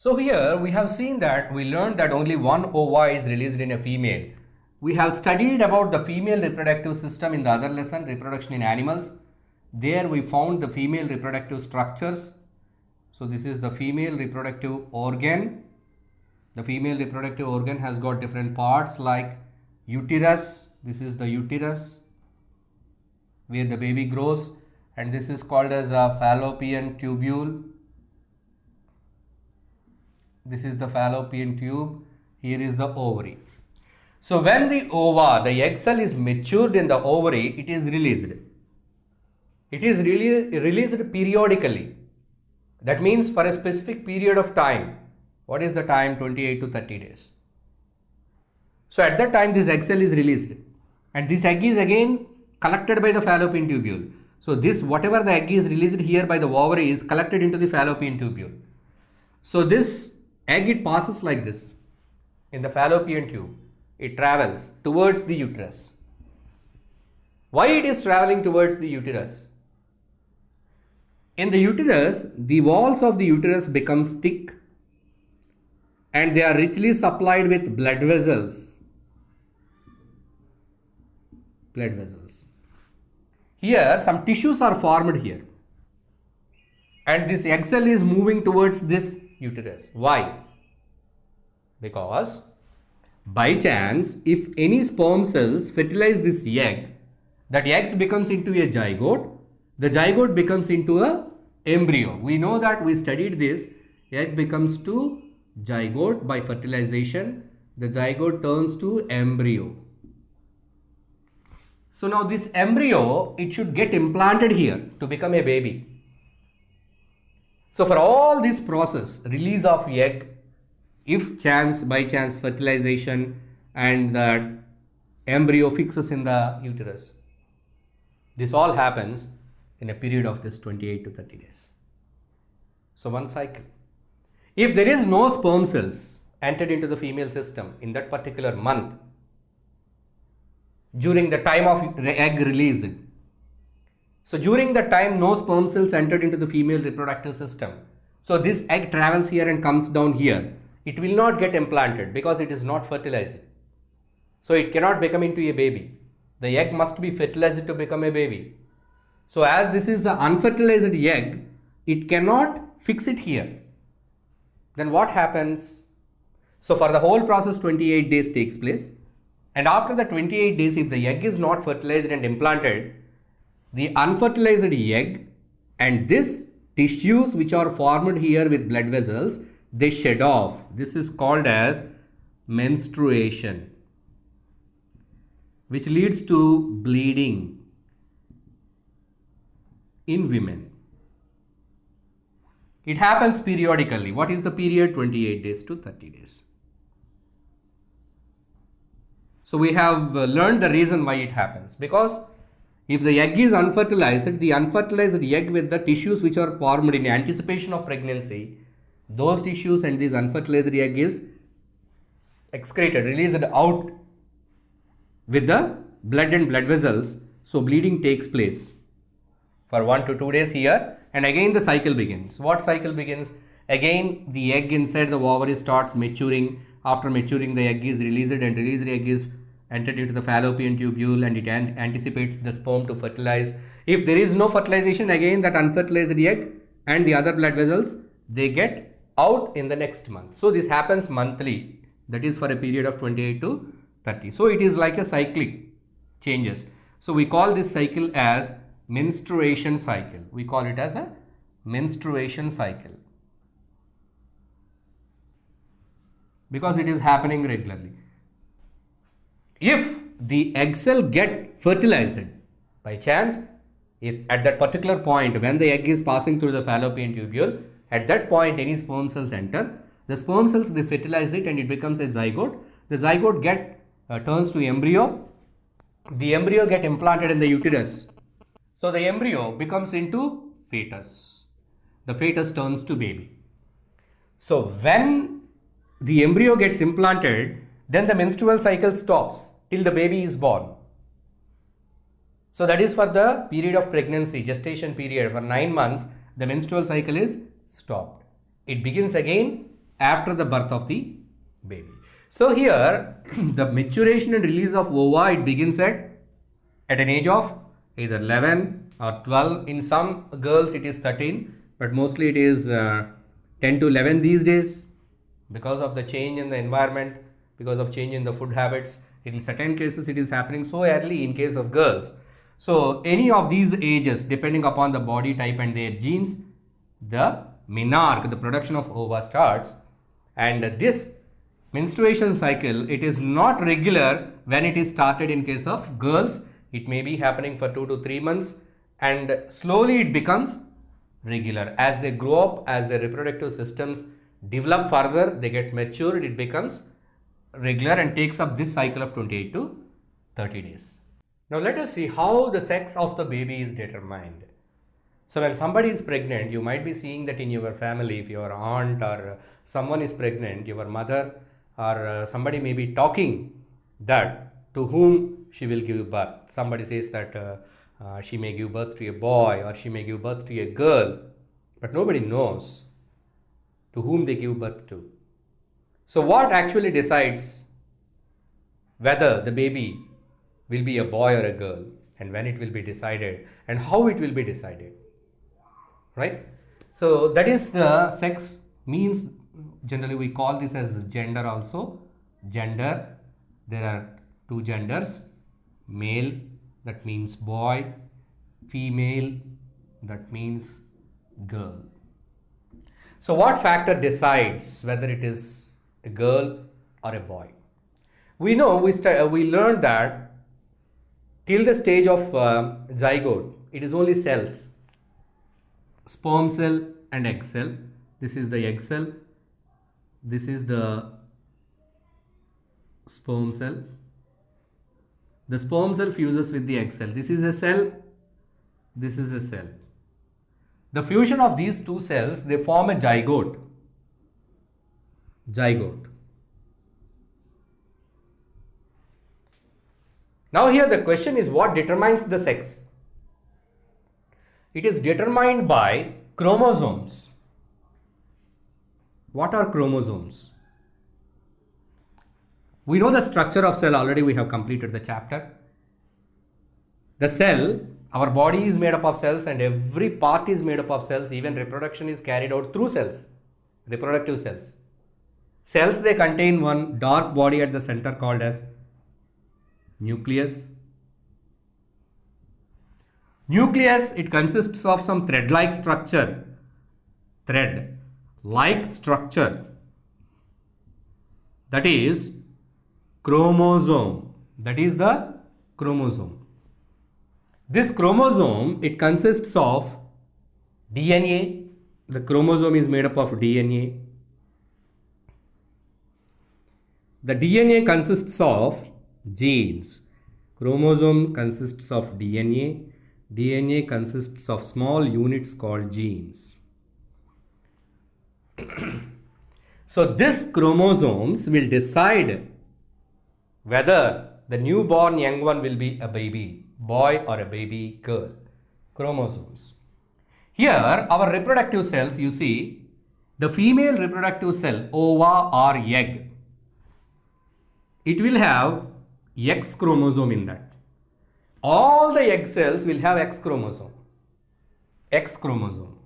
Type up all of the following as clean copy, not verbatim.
So here we have seen that we learned that only one ova is released in a female. We have studied about the female reproductive system in the other lesson, reproduction in animals. There we found the female reproductive structures. So this is the female reproductive organ. The female reproductive organ has got different parts like uterus. This is the uterus where the baby grows, and this is called as a fallopian tubule. This is the fallopian tube. Here is the ovary. So when the ova, the egg cell is matured in the ovary, it is released. It is released periodically. That means for a specific period of time. What is the time? 28 to 30 days. So at that time this egg cell is released, and this egg is again collected by the fallopian tubule. So this, whatever the egg is released here by the ovary, is collected into the fallopian tubule. So this egg, it passes like this in the fallopian tube. It travels towards the uterus. Why it is traveling towards the uterus? In the uterus, the walls of the uterus becomes thick and they are richly supplied with blood vessels. Blood vessels. Here some tissues are formed here, and this egg cell is moving towards this uterus. Why? Because by chance, if any sperm cells fertilize this egg, that egg becomes into a zygote. The zygote becomes into a embryo. We know that, we studied this. Egg becomes to zygote by fertilization. The zygote turns to embryo. So now this embryo, it should get implanted here to become a baby. So for all this process, release of egg, if by chance fertilization and the embryo fixes in the uterus, this all happens in a period of this 28 to 30 days. So one cycle. If there is no sperm cells entered into the female system in that particular month, during the time of the egg released, so during the time no sperm cells entered into the female reproductive system, so this egg travels here and comes down here. It will not get implanted because it is not fertilized. So it cannot become into a baby. The egg must be fertilized to become a baby. So as this is an unfertilized egg, it cannot fix it here. Then what happens? So for the whole process 28 days takes place. And after the 28 days, if the egg is not fertilized and implanted, the unfertilized egg and this tissues which are formed here with blood vessels, they shed off. This is called as menstruation, which leads to bleeding in women. It happens periodically. What is the period? 28 days to 30 days. So we have learned the reason why it happens. Because if the egg is unfertilized, the unfertilized egg with the tissues which are formed in anticipation of pregnancy, those tissues and this unfertilized egg is excreted, released out with the blood and blood vessels. So bleeding takes place for 1 to 2 days here, and again the cycle begins. What cycle begins? Again the egg inside the ovary starts maturing. After maturing, the egg is released, and released egg is entered into the fallopian tubule, and it anticipates the sperm to fertilize. If there is no fertilization, again that unfertilized egg and the other blood vessels, they get out in the next month. So this happens monthly, that is for a period of 28 to 30. So it is like a cyclic changes. So we call this cycle as menstruation cycle. We call it as a menstruation cycle because it is happening regularly. If the egg cell get fertilized by chance, if at that particular point when the egg is passing through the fallopian tubule, at that point any sperm cells enter. The sperm cells, they fertilize it and it becomes a zygote. The zygote turns to embryo. The embryo get implanted in the uterus. So the embryo becomes into fetus. The fetus turns to baby. So when the embryo gets implanted, then the menstrual cycle stops till the baby is born. So that is for the period of pregnancy, gestation period. For 9 months, the menstrual cycle is stopped. It begins again after the birth of the baby. So here the maturation and release of ova, it begins at an age of either 11 or 12. In some girls it is 13, but mostly it is 10 to 11 these days because of the change in the environment, because of change in the food habits. In certain cases it is happening so early in case of girls. So any of these ages, depending upon the body type and their genes, the menarche, the production of ova starts. And this menstruation cycle, it is not regular when it is started in case of girls. It may be happening for 2 to 3 months, and slowly it becomes regular. As they grow up, as their reproductive systems develop further, they get matured, it becomes regular and takes up this cycle of 28 to 30 days. Now let us see how the sex of the baby is determined. So when somebody is pregnant, you might be seeing that in your family, if your aunt or someone is pregnant, your mother or somebody may be talking that to whom she will give birth. Somebody says that she may give birth to a boy or she may give birth to a girl, but nobody knows to whom they give birth to. So what actually decides whether the baby will be a boy or a girl, and when it will be decided and how it will be decided, right? So that is the sex, means generally we call this as gender also. Gender, there are two genders, male, that means boy, female, that means girl. So what factor decides whether it is a girl or a boy? We know, we learned that till the stage of zygote, it is only cells, sperm cell and egg cell. This is the egg cell, this is the sperm cell. The sperm cell fuses with the egg cell. This is a cell, this is a cell. The fusion of these two cells, they form a zygote. Zygote. Now here the question is, what determines the sex? It is determined by chromosomes. What are chromosomes? We know the structure of cell already, we have completed the chapter. The cell, our body is made up of cells and every part is made up of cells. Even reproduction is carried out through cells, reproductive cells. Cells, they contain one dark body at the center called as nucleus. Nucleus, it consists of some thread-like structure. Thread-like structure. That is chromosome. That is the chromosome. This chromosome, it consists of DNA. The chromosome is made up of DNA. The DNA consists of genes. Chromosome consists of DNA. DNA consists of small units called genes. So this chromosomes will decide whether the newborn young one will be a baby boy or a baby girl. Chromosomes. Here our reproductive cells, you see, the female reproductive cell, ova or egg, it will have X chromosome in that. All the egg cells will have X chromosome. X chromosome.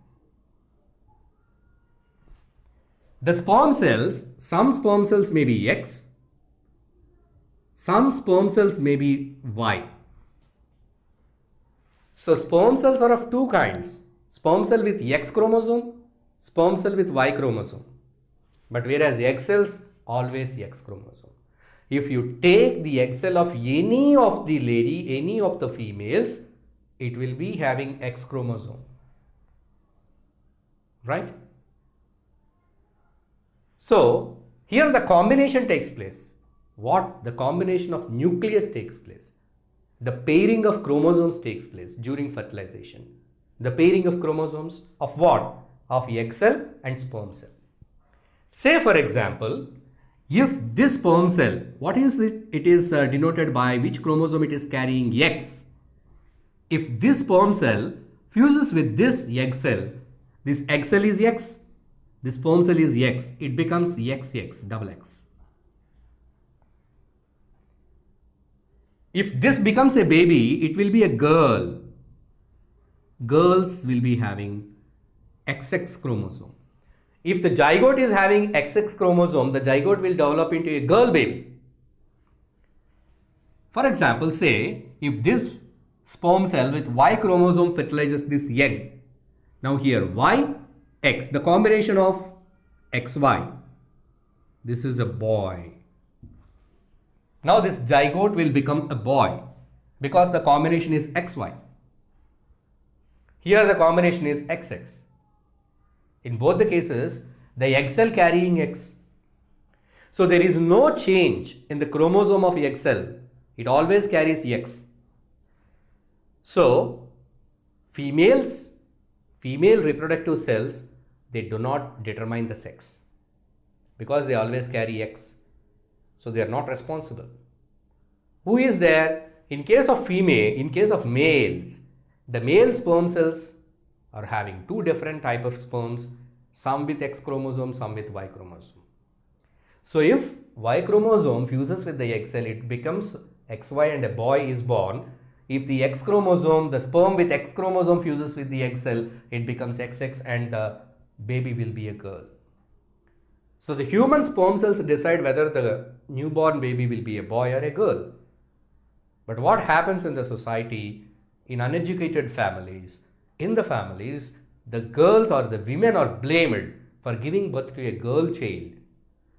The sperm cells, some sperm cells may be X, some sperm cells may be Y. So sperm cells are of two kinds. Sperm cell with X chromosome, sperm cell with Y chromosome. But whereas egg cells, always X chromosome. If you take the egg cell of any of the lady, any of the females, it will be having X chromosome. Right? So here the combination takes place. What? The combination of nucleus takes place. The pairing of chromosomes takes place during fertilization. The pairing of chromosomes of what? Of egg cell and sperm cell. Say for example, if this sperm cell, what is it? It is denoted by which chromosome it is carrying? X. If this sperm cell fuses with this egg cell is X, This sperm cell is X. It becomes XX, double X. If this becomes a baby, it will be a girl. Girls will be having XX chromosome. If the zygote is having XX chromosome, the zygote will develop into a girl baby. For example, say if this sperm cell with Y chromosome fertilizes this egg. Now here Y, X, the combination of XY. This is a boy. Now this zygote will become a boy because the combination is XY. Here the combination is XX. In both the cases, the egg cell carrying X. So there is no change in the chromosome of egg cell. It always carries X. So female reproductive cells, they do not determine the sex because they always carry X. So they are not responsible. Who is there? In case of males, the male sperm cells are having two different type of sperms, some with X chromosome, some with Y chromosome. So if Y chromosome fuses with the egg cell, it becomes XY and a boy is born. If the X chromosome, the sperm with X chromosome fuses with the egg cell, it becomes XX and the baby will be a girl. So the human sperm cells decide whether the newborn baby will be a boy or a girl. But what happens in the society, in uneducated families, in the families, the girls or the women are blamed for giving birth to a girl child.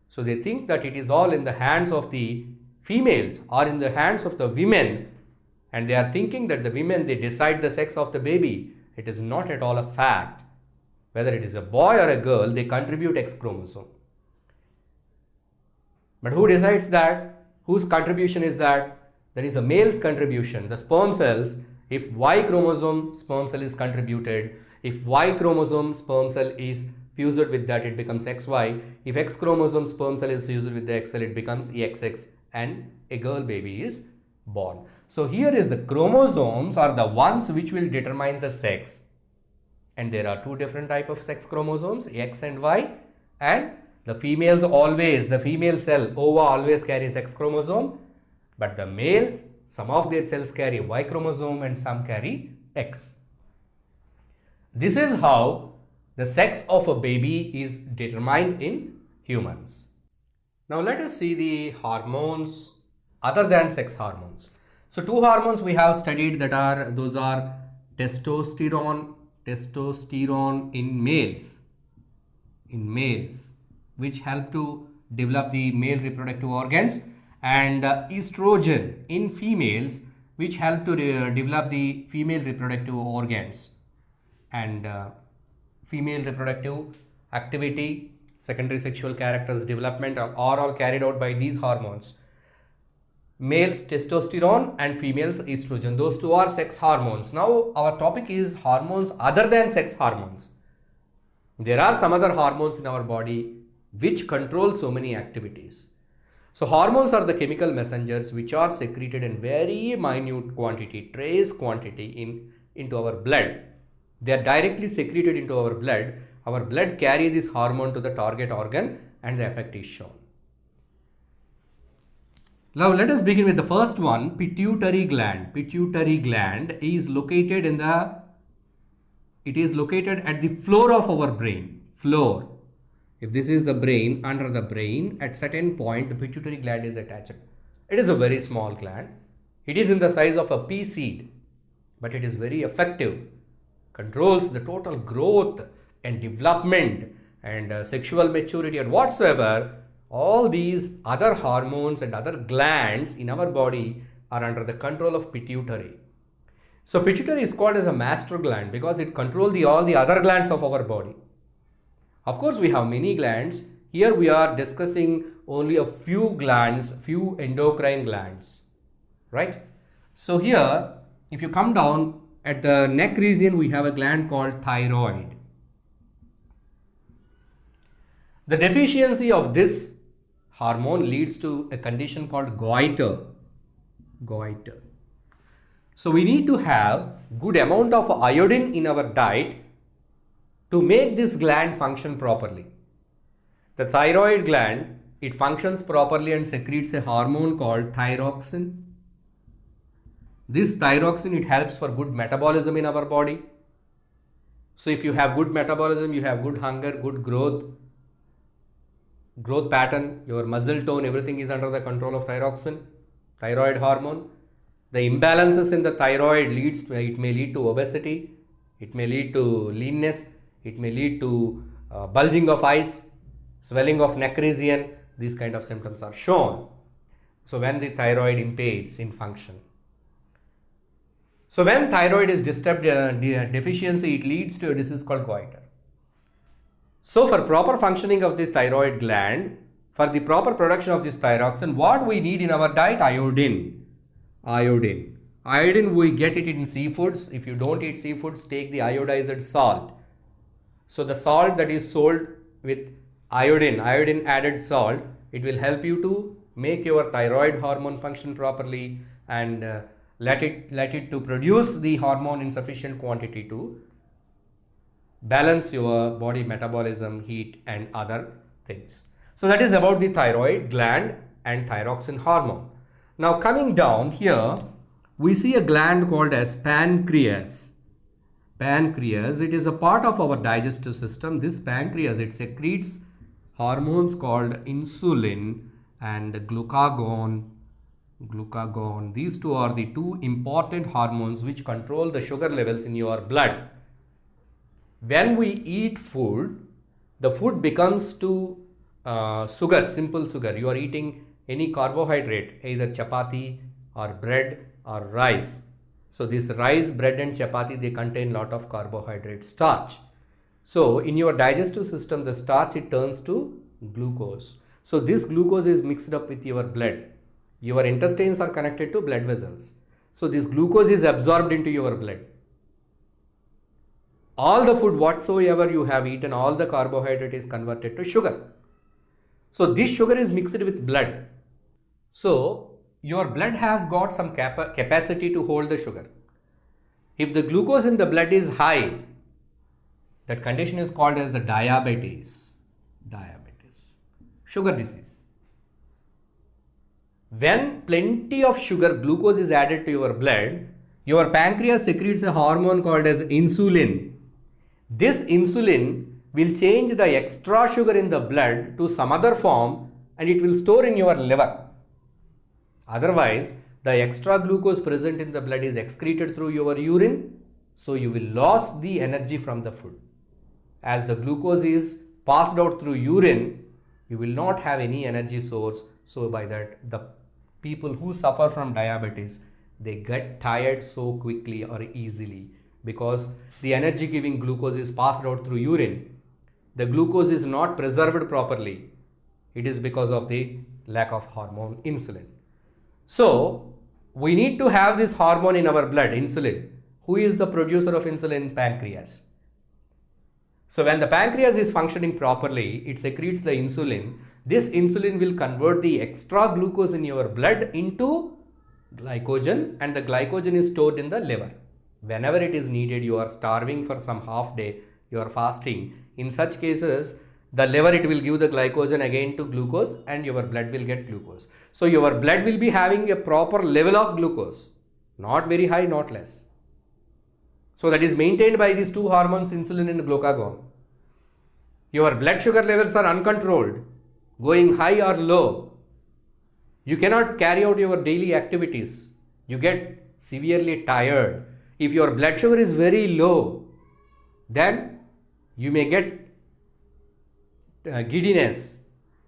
So they think that it is all in the hands of the females or in the hands of the women, and they are thinking that the women, they decide the sex of the baby. It is not at all a fact. Whether it is a boy or a girl, they contribute X chromosome. But who decides that? Whose contribution is that? That is a male's contribution. The sperm cells, if Y chromosome sperm cell is contributed, if Y chromosome sperm cell is fused with that, it becomes XY. If X chromosome sperm cell is fused with the X cell, it becomes XX and a girl baby is born. So here is the chromosomes are the ones which will determine the sex. And there are two different type of sex chromosomes, X and Y, and the females always, the female cell, ova always carries X chromosome, but the males, some of their cells carry Y chromosome and some carry X. This is how the sex of a baby is determined in humans. Now let us see the hormones other than sex hormones. So two hormones we have studied that are, those are testosterone in males, which help to develop the male reproductive organs, and estrogen in females, which help to develop the female reproductive organs, and female reproductive activity, secondary sexual characters development are all carried out by these hormones. Males testosterone and females estrogen, those two are sex hormones. Now our topic is hormones other than sex hormones. There are some other hormones in our body which control so many activities. So hormones are the chemical messengers which are secreted in very minute quantity, trace quantity into our blood. They are directly secreted into our blood. Our blood carry this hormone to the target organ and the effect is shown. Now let us begin with the first one, pituitary gland. Pituitary gland is located at the floor of our brain. Floor. If this is the brain, under the brain, at certain point the pituitary gland is attached. It is a very small gland. It is in the size of a pea seed, but it is very effective. Controls the total growth and development and sexual maturity and whatsoever. All these other hormones and other glands in our body are under the control of pituitary. So pituitary is called as a master gland because it controls all the other glands of our body. Of course, we have many glands. Here we are discussing only a few glands, few endocrine glands, right? So here, if you come down at the neck region, we have a gland called thyroid. The deficiency of this hormone leads to a condition called goiter. So we need to have good amount of iodine in our diet to make this gland function properly. The thyroid gland, it functions properly and secretes a hormone called thyroxine. This thyroxine, it helps for good metabolism in our body. So if you have good metabolism, you have good hunger, good growth pattern, your muscle tone, everything is under the control of thyroxine, thyroid hormone. The imbalances in the thyroid it may lead to obesity, it may lead to leanness, it may lead to bulging of eyes, swelling of neck region. These kind of symptoms are shown. So when the thyroid impedes in function. So when thyroid is disturbed, deficiency, it leads to a disease called goiter. So for proper functioning of this thyroid gland, for the proper production of this thyroxine, what we need in our diet? Iodine. Iodine, we get it in seafoods. If you don't eat seafoods, take the iodized salt. So the salt that is sold with iodine added salt, it will help you to make your thyroid hormone function properly and let it to produce the hormone in sufficient quantity to balance your body metabolism, heat and other things. So that is about the thyroid gland and thyroxine hormone. Now coming down here, we see a gland called as pancreas. Pancreas, it is a part of our digestive system. This pancreas, it secretes hormones called insulin and glucagon. These two are the two important hormones which control the sugar levels in your blood. When we eat food, the food becomes to sugar, simple sugar. You are eating any carbohydrate, either chapati or bread or rice. So this rice, bread and chapati, they contain lot of carbohydrate, starch. So in your digestive system, the starch, it turns to glucose. So this glucose is mixed up with your blood. Your intestines are connected to blood vessels. So this glucose is absorbed into your blood. All the food whatsoever you have eaten, all the carbohydrate is converted to sugar. So this sugar is mixed with blood. So your blood has got some capacity to hold the sugar. If the glucose in the blood is high, that condition is called as a diabetes. Sugar disease. When plenty of sugar, glucose is added to your blood, your pancreas secretes a hormone called as insulin. This insulin will change the extra sugar in the blood to some other form and it will store in your liver. Otherwise, the extra glucose present in the blood is excreted through your urine, so you will lose the energy from the food. As the glucose is passed out through urine, you will not have any energy source. So by that, the people who suffer from diabetes, they get tired so quickly or easily because the energy giving glucose is passed out through urine. The glucose is not preserved properly. It is because of the lack of hormone insulin. So we need to have this hormone in our blood, insulin. Who is the producer of insulin? Pancreas. So when the pancreas is functioning properly, it secretes the insulin. This insulin will convert the extra glucose in your blood into glycogen, and the glycogen is stored in the liver. Whenever it is needed, you are starving for some half day, you are fasting. In such cases, the liver, it will give the glycogen again to glucose and your blood will get glucose. So your blood will be having a proper level of glucose, not very high, not less. So that is maintained by these two hormones, insulin and glucagon. Your blood sugar levels are uncontrolled, going high or low. You cannot carry out your daily activities. You get severely tired. If your blood sugar is very low, then you may get giddiness,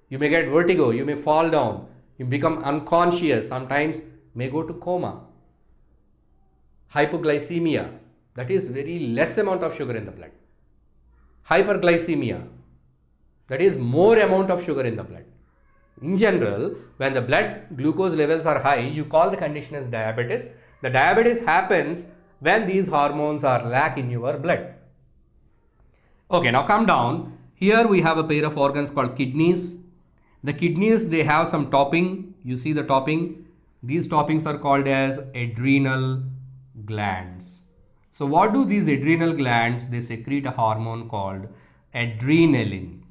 you may get vertigo, you may fall down, you become unconscious, sometimes may go to coma. Hypoglycemia, that is very less amount of sugar in the blood. Hyperglycemia, that is more amount of sugar in the blood. In general, when the blood glucose levels are high, you call the condition as diabetes. The diabetes happens when these hormones are lack in your blood. Okay, now come down. Here we have a pair of organs called kidneys. The kidneys, they have some topping. You see the topping. These toppings are called as adrenal glands. So what do these adrenal glands? They secrete a hormone called adrenaline.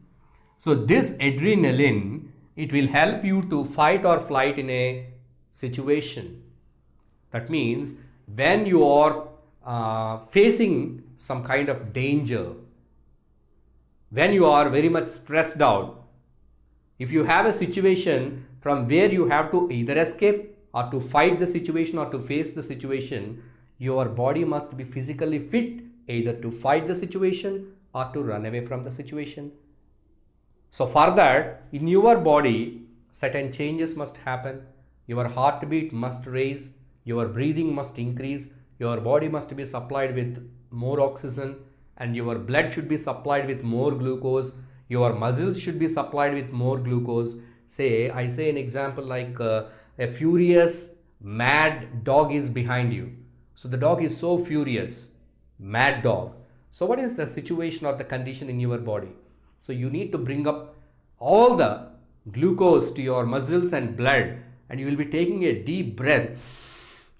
So this adrenaline, it will help you to fight or flight in a situation. That means when you are facing some kind of danger, when you are very much stressed out, if you have a situation from where you have to either escape or to fight the situation or to face the situation, your body must be physically fit either to fight the situation or to run away from the situation. So for that, in your body, certain changes must happen. Your heartbeat must raise, your breathing must increase, your body must be supplied with more oxygen, and your blood should be supplied with more glucose. Your muscles should be supplied with more glucose. I say an example like a furious, mad dog is behind you. So the dog is so furious, mad dog. So what is the situation or the condition in your body? So you need to bring up all the glucose to your muscles and blood, and you will be taking a deep breath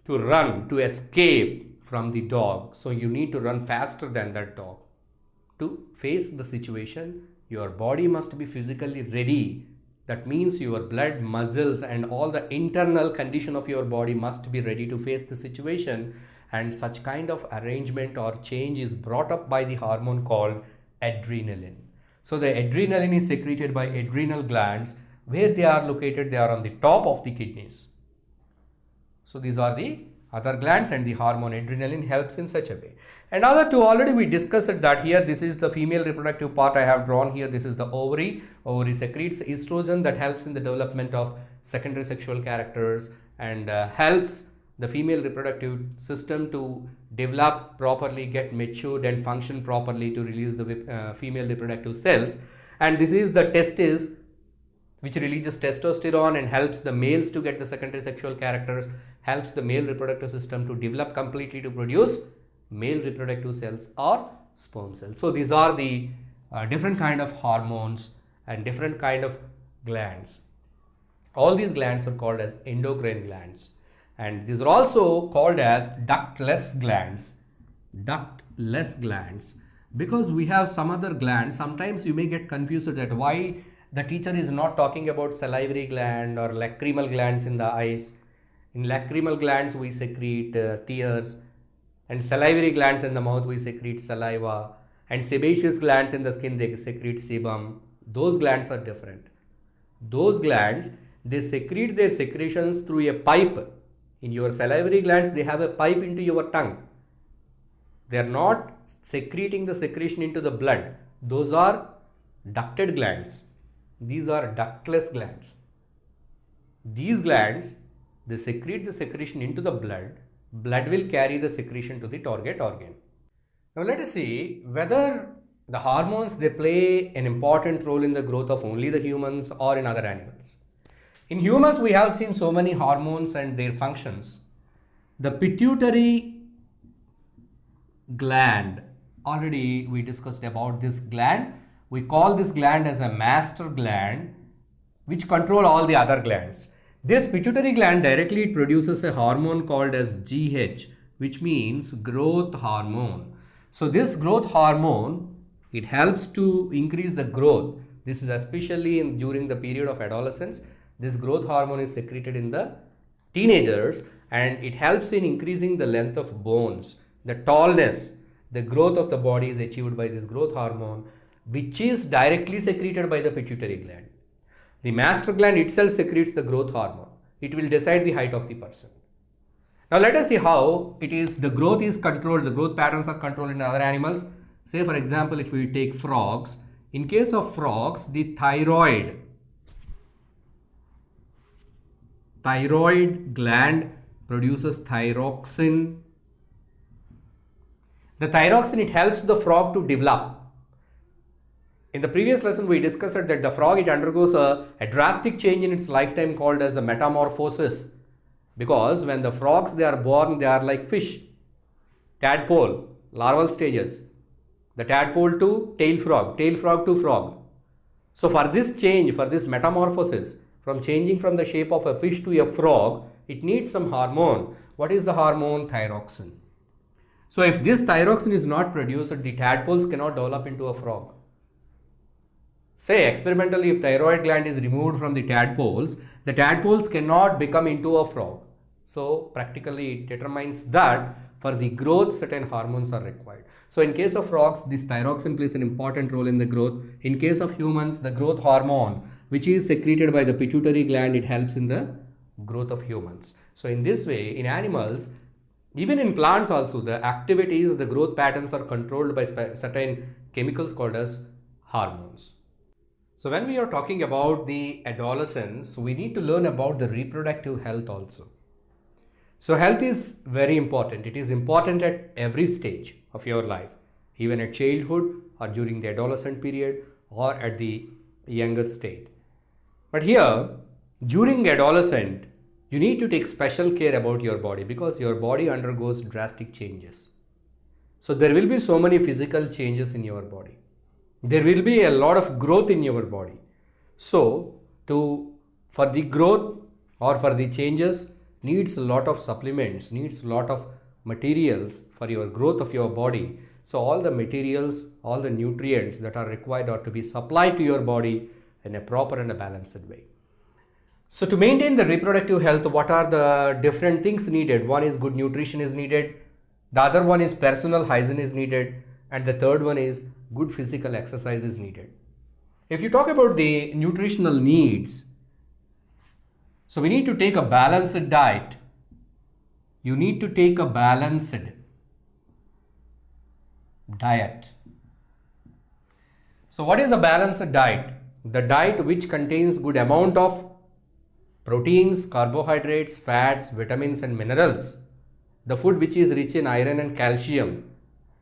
to run, to escape from the dog. So you need to run faster than that dog. To face the situation, your body must be physically ready. That means your blood, muscles, and all the internal condition of your body must be ready to face the situation. And such kind of arrangement or change is brought up by the hormone called adrenaline. So the adrenaline is secreted by adrenal glands. Where they are located? They are on the top of the kidneys. So these are the other glands, and the hormone adrenaline helps in such a way. And other two, already we discussed that here. This is the female reproductive part I have drawn here. This is the ovary. Ovary secretes estrogen that helps in the development of secondary sexual characters and helps the female reproductive system to develop properly, get matured and function properly to release the female reproductive cells. And this is the testis, which releases testosterone and helps the males to get the secondary sexual characters, helps the male reproductive system to develop completely to produce male reproductive cells or sperm cells. So these are the different kind of hormones and different kind of glands. All these glands are called as endocrine glands, and these are also called as ductless glands. Ductless glands, because we have some other glands. Sometimes you may get confused that why the teacher is not talking about salivary gland or lacrimal glands in the eyes. In lacrimal glands we secrete tears, and salivary glands in the mouth we secrete saliva, and sebaceous glands in the skin they secrete sebum. Those glands are different. Those glands, they secrete their secretions through a pipe. In your salivary glands, they have a pipe into your tongue. They are not secreting the secretion into the blood. Those are ducted glands. These are ductless glands. These glands, they secrete the secretion into the blood. Blood will carry the secretion to the target organ. Now let us see whether the hormones, they play an important role in the growth of only the humans or in other animals. In humans, we have seen so many hormones and their functions. The pituitary gland, already we discussed about this gland. We call this gland as a master gland, which control all the other glands. This pituitary gland directly produces a hormone called as GH, which means growth hormone. So this growth hormone, it helps to increase the growth. This is especially during the period of adolescence. This growth hormone is secreted in the teenagers, and it helps in increasing the length of bones, the tallness. The growth of the body is achieved by this growth hormone, which is directly secreted by the pituitary gland. The master gland itself secretes the growth hormone. It will decide the height of the person. Now let us see how it is, the growth is controlled, the growth patterns are controlled in other animals. Say for example, if we take frogs, in case of frogs, the thyroid gland produces thyroxine. The thyroxine, it helps the frog to develop. In the previous lesson, we discussed that the frog, it undergoes a drastic change in its lifetime called as a metamorphosis. Because when the frogs, they are born, they are like fish, tadpole, larval stages. The tadpole to tail frog to frog. So for this change, for this metamorphosis, from changing from the shape of a fish to a frog, it needs some hormone. What is the hormone? Thyroxine. So if this thyroxine is not produced, the tadpoles cannot develop into a frog. Say experimentally, if thyroid gland is removed from the tadpoles cannot become into a frog. So practically it determines that for the growth certain hormones are required. So in case of frogs, this thyroxine plays an important role in the growth. In case of humans, the growth hormone which is secreted by the pituitary gland, it helps in the growth of humans. So in this way, in animals, even in plants also, the activities, the growth patterns are controlled by certain chemicals called as hormones. So when we are talking about the adolescence, we need to learn about the reproductive health also. So health is very important. It is important at every stage of your life, even at childhood or during the adolescent period or at the younger state. But here, during adolescent, you need to take special care about your body because your body undergoes drastic changes. So there will be so many physical changes in your body. There will be a lot of growth in your body. So for the growth or for the changes needs a lot of supplements, needs a lot of materials for your growth of your body. So all the materials, all the nutrients that are required are to be supplied to your body in a proper and a balanced way. So to maintain the reproductive health, what are the different things needed? One is good nutrition is needed. The other one is personal hygiene is needed. And the third one is good physical exercise is needed. If you talk about the nutritional needs, so we need to take a balanced diet. You need to take a balanced diet. So what is a balanced diet? The diet which contains good amount of proteins, carbohydrates, fats, vitamins and minerals. The food which is rich in iron and calcium,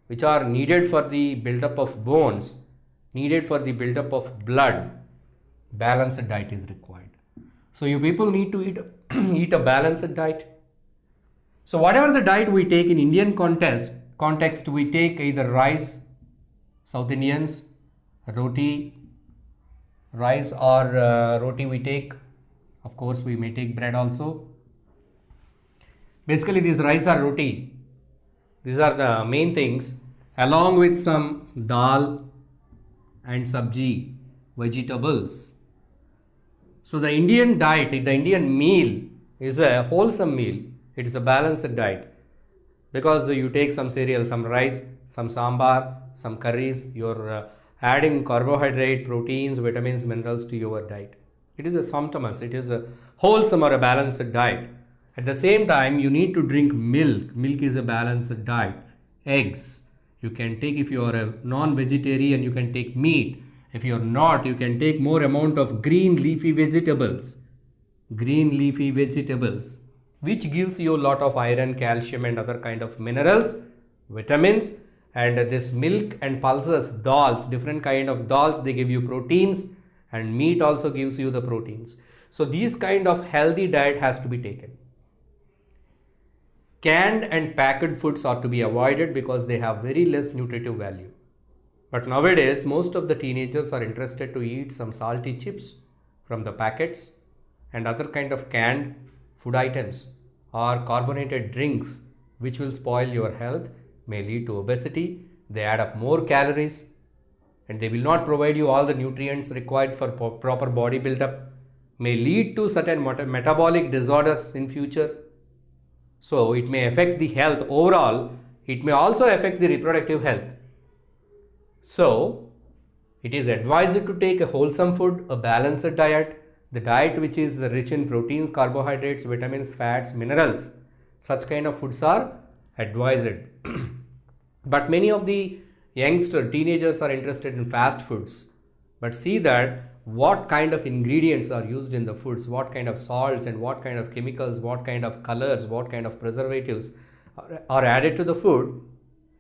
which are needed for the buildup of bones, needed for the buildup of blood. Balanced diet is required. So you people need to eat a balanced diet. So whatever the diet we take in Indian context, we take either rice, South Indians, roti, rice or roti we take. Of course, we may take bread also. Basically, these rice or roti, these are the main things, along with some dal and sabji, vegetables. So the Indian diet, the Indian meal is a wholesome meal. It is a balanced diet because you take some cereal, some rice, some sambar, some curries. You're adding carbohydrate, proteins, vitamins, minerals to your diet. It is a sumptuous, it is a wholesome or a balanced diet. At the same time, you need to drink milk. Milk is a balanced diet. Eggs. You can take, if you are a non-vegetarian, you can take meat. If you are not, you can take more amount of green leafy vegetables. Green leafy vegetables, which gives you a lot of iron, calcium and other kind of minerals, vitamins. And this milk and pulses, dals, different kind of dals, they give you proteins. And meat also gives you the proteins. So these kind of healthy diet has to be taken. Canned and packed foods are to be avoided because they have very less nutritive value. But nowadays, most of the teenagers are interested to eat some salty chips from the packets and other kind of canned food items or carbonated drinks, which will spoil your health, may lead to obesity. They add up more calories, and they will not provide you all the nutrients required for proper body buildup, may lead to certain metabolic disorders in future. So it may affect the health overall. It may also affect the reproductive health. So it is advised to take a wholesome food, a balanced diet, the diet which is rich in proteins, carbohydrates, vitamins, fats, minerals. Such kind of foods are advised. But many of the teenagers are interested in fast foods, but see that what kind of ingredients are used in the foods, what kind of salts and what kind of chemicals, what kind of colors, what kind of preservatives are added to the food.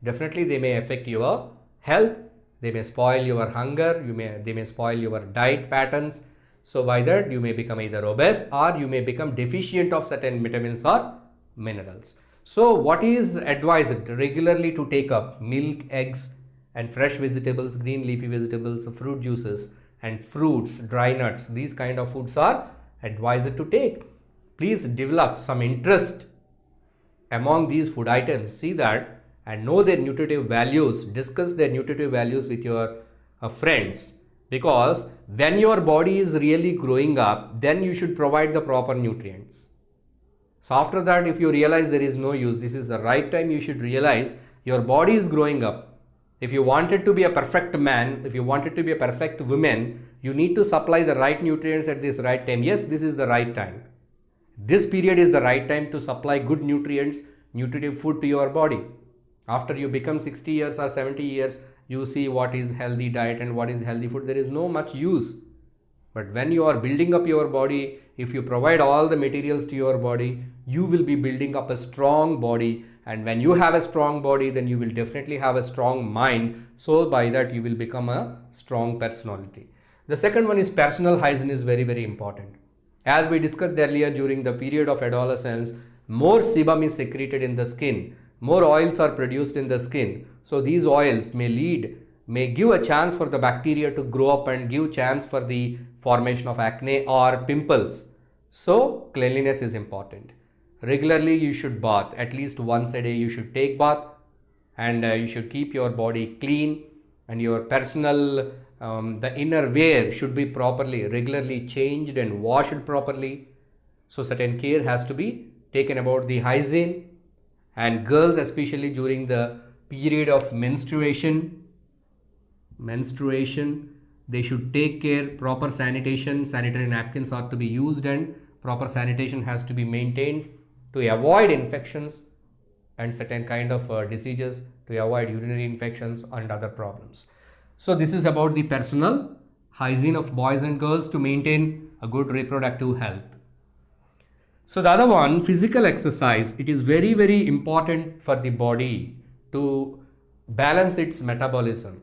Definitely they may affect your health, they may spoil your hunger, they may spoil your diet patterns. So by that you may become either obese or you may become deficient of certain vitamins or minerals. So what is advised? Regularly to take up milk, eggs and fresh vegetables, green leafy vegetables, fruit juices and fruits, dry nuts. These kind of foods are advised to take. Please develop some interest among these food items. See that and know their nutritive values. Discuss their nutritive values with your friends. Because when your body is really growing up, then you should provide the proper nutrients. So after that, if you realize there is no use, this is the right time you should realize your body is growing up. If you wanted to be a perfect man, if you wanted to be a perfect woman, you need to supply the right nutrients at this right time. Yes, this is the right time. This period is the right time to supply good nutrients, nutritive food to your body. After you become 60 years or 70 years, you see what is healthy diet and what is healthy food. There is no much use. But when you are building up your body, if you provide all the materials to your body, you will be building up a strong body. And when you have a strong body, then you will definitely have a strong mind. So by that, you will become a strong personality. The second one is personal hygiene is very, very important. As we discussed earlier, during the period of adolescence, more sebum is secreted in the skin. More oils are produced in the skin. So these oils may give a chance for the bacteria to grow up and give chance for the formation of acne or pimples. So cleanliness is important. Regularly you should bath. At least once a day you should take bath, and you should keep your body clean, and your personal the inner wear should be properly regularly changed and washed properly. So certain care has to be taken about the hygiene. And girls, especially during the period of menstruation, they should take care. Proper sanitation, sanitary napkins are to be used, and proper sanitation has to be maintained to avoid infections and certain kind of diseases, to avoid urinary infections and other problems. So this is about the personal hygiene of boys and girls to maintain a good reproductive health. So the other one, physical exercise. It is very, very important for the body to balance its metabolism.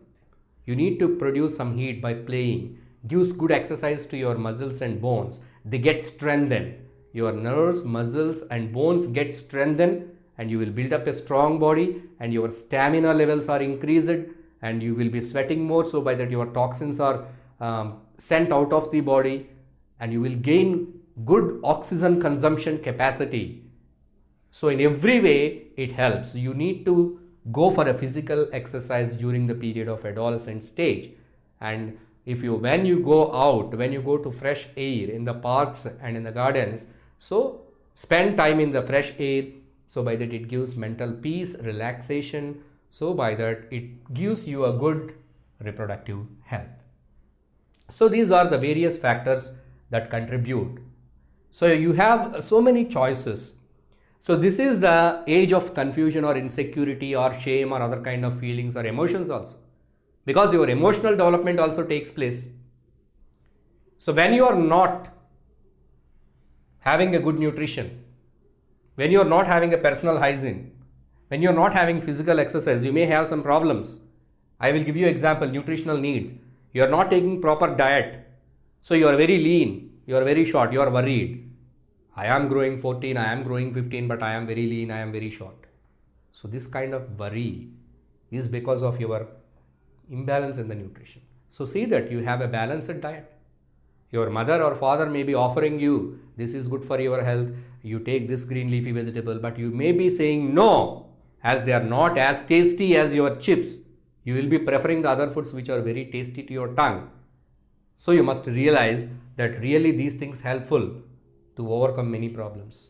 You need to produce some heat by playing. Gives good exercise to your muscles and bones. They get strengthened. Your nerves, muscles and bones get strengthened, and you will build up a strong body, and your stamina levels are increased, and you will be sweating more. So by that your toxins are sent out of the body, and you will gain good oxygen consumption capacity. So in every way it helps. You need to go for a physical exercise during the period of adolescent stage. And when you go to fresh air in the parks and in the gardens, so spend time in the fresh air. So by that it gives mental peace, relaxation. So by that it gives you a good reproductive health. So these are the various factors that contribute. So you have so many choices. So this is the age of confusion or insecurity or shame or other kind of feelings or emotions also, because your emotional development also takes place. So when you are not having a good nutrition, when you are not having a personal hygiene, when you are not having physical exercise, you may have some problems. I will give you example, nutritional needs. You are not taking proper diet. So you are very lean, you are very short, you are worried. I am growing 14, I am growing 15, but I am very lean, I am very short. So this kind of worry is because of your imbalance in the nutrition. So see that you have a balanced diet. Your mother or father may be offering you, this is good for your health, you take this green leafy vegetable, but you may be saying no, as they are not as tasty as your chips. You will be preferring the other foods which are very tasty to your tongue. So you must realize that really these things helpful to overcome many problems.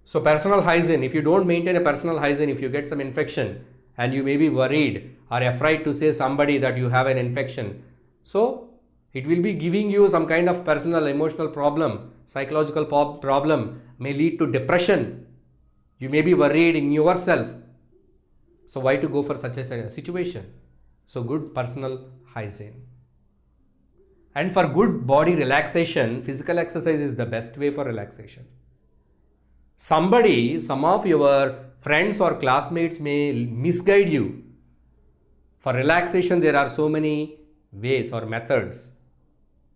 So personal hygiene, if you don't maintain a personal hygiene, if you get some infection and you may be worried or afraid to say somebody that you have an infection, so it will be giving you some kind of personal emotional problem, psychological problem, may lead to depression. You may be worried in yourself. So why to go for such a situation? So good personal hygiene. And for good body relaxation, physical exercise is the best way for relaxation. Some of your friends or classmates may misguide you. For relaxation, there are so many ways or methods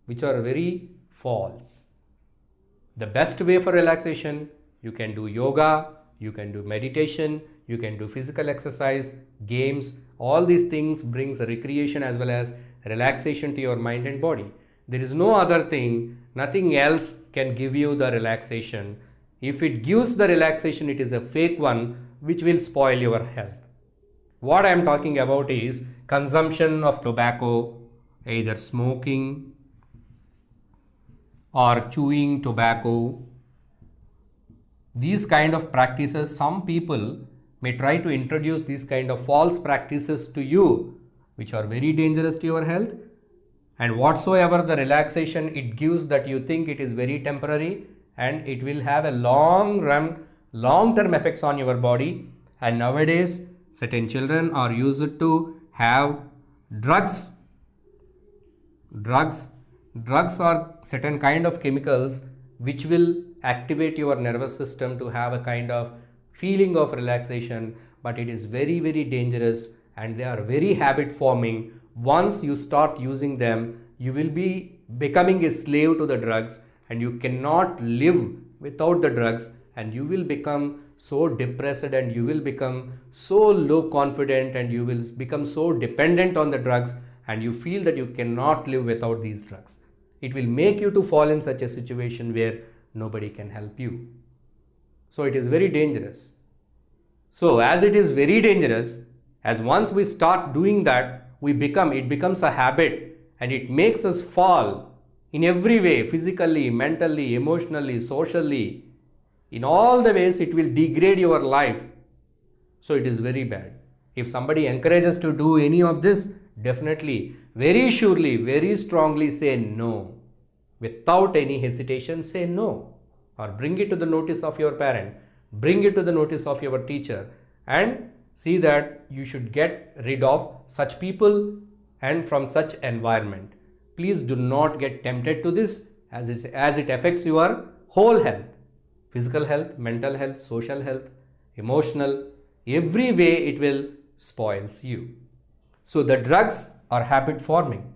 which are very false. The best way for relaxation, you can do yoga, you can do meditation, you can do physical exercise, games. All these things brings recreation as well as relaxation to your mind and body. There is no other thing, nothing else can give you the relaxation. If it gives the relaxation, it is a fake one which will spoil your health. What I am talking about is consumption of tobacco, either smoking or chewing tobacco. These kind of practices, some people may try to introduce these kind of false practices to you, which are very dangerous to your health. And whatsoever the relaxation it gives, that you think it is very temporary, and it will have a long-term effects on your body. And nowadays, certain children are used to have drugs. Drugs are certain kind of chemicals which will activate your nervous system to have a kind of feeling of relaxation, but it is very, very dangerous, and they are very habit forming. Once you start using them, you will be becoming a slave to the drugs, and you cannot live without the drugs, and you will become so depressed, and you will become so low confident, and you will become so dependent on the drugs, and you feel that you cannot live without these drugs. It will make you to fall in such a situation where nobody can help you. So it is very dangerous. So as it is very dangerous, as once we start doing that, it becomes a habit, and it makes us fall in every way, physically, mentally, emotionally, socially. In all the ways, it will degrade your life. So it is very bad. If somebody encourages to do any of this, definitely, very surely, very strongly say no. Without any hesitation, say no. Or bring it to the notice of your parent, bring it to the notice of your teacher, and see that you should get rid of such people and from such environment. Please do not get tempted to this, as it affects your whole health, physical health, mental health, social health, emotional, every way it will spoils you. So the drugs are habit forming.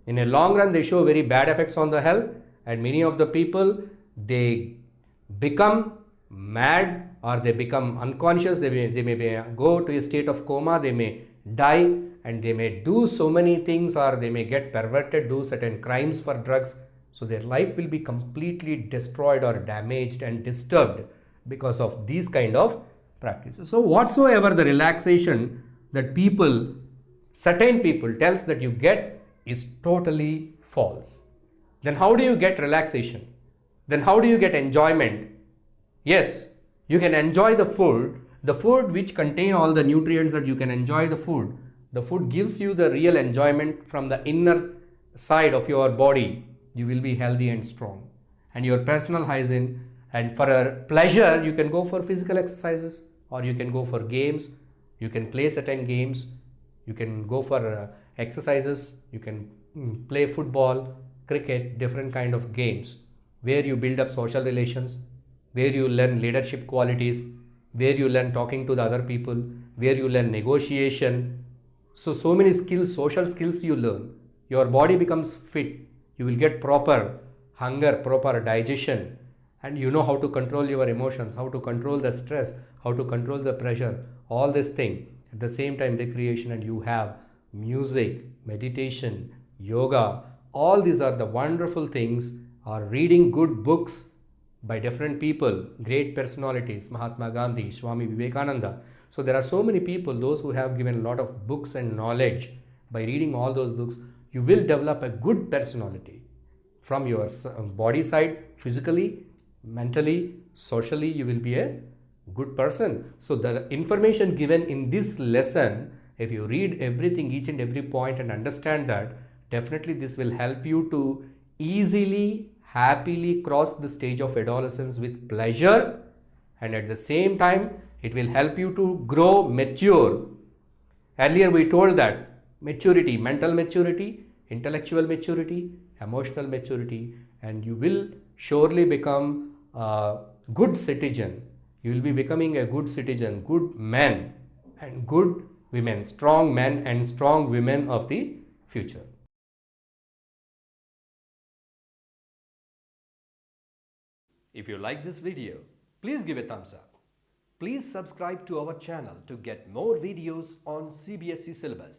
In a long run, they show very bad effects on the health, and many of the people, they become mad, or they become unconscious. They may go to a state of coma, they may die, and they may do so many things, or they may get perverted, do certain crimes for drugs. So their life will be completely destroyed or damaged and disturbed because of these kind of practices. So whatsoever the relaxation that certain people tells that you get is totally false. Then how do you get relaxation? Then how do you get enjoyment? Yes, you can enjoy the food which contain all the nutrients, that you can enjoy the food. The food gives you the real enjoyment from the inner side of your body. You will be healthy and strong. And your personal hygiene, and for a pleasure, you can go for physical exercises, or you can go for games. You can play certain games. You can go for exercises. You can play football, cricket, different kind of games where you build up social relations, where you learn leadership qualities, where you learn talking to the other people, where you learn negotiation. So many skills, social skills you learn. Your body becomes fit. You will get proper hunger, proper digestion, and you know how to control your emotions, how to control the stress, how to control the pressure, all this thing. At the same time, recreation, and you have music, meditation, yoga. All these are the wonderful things, or reading good books by different people, great personalities, Mahatma Gandhi, Swami Vivekananda. So there are so many people, those who have given a lot of books and knowledge. By reading all those books, you will develop a good personality from your body side, physically, mentally, socially. You will be a good person. So the information given in this lesson, if you read everything, each and every point, and understand that, definitely this will help you to easily, happily cross the stage of adolescence with pleasure, and at the same time it will help you to grow mature. Earlier we told that maturity, mental maturity, intellectual maturity, emotional maturity, and you will surely become a good citizen. You will be becoming a good citizen, good men and good women, strong men and strong women of the future. If you like this video, please give a thumbs up. Please subscribe to our channel to get more videos on CBSE syllabus.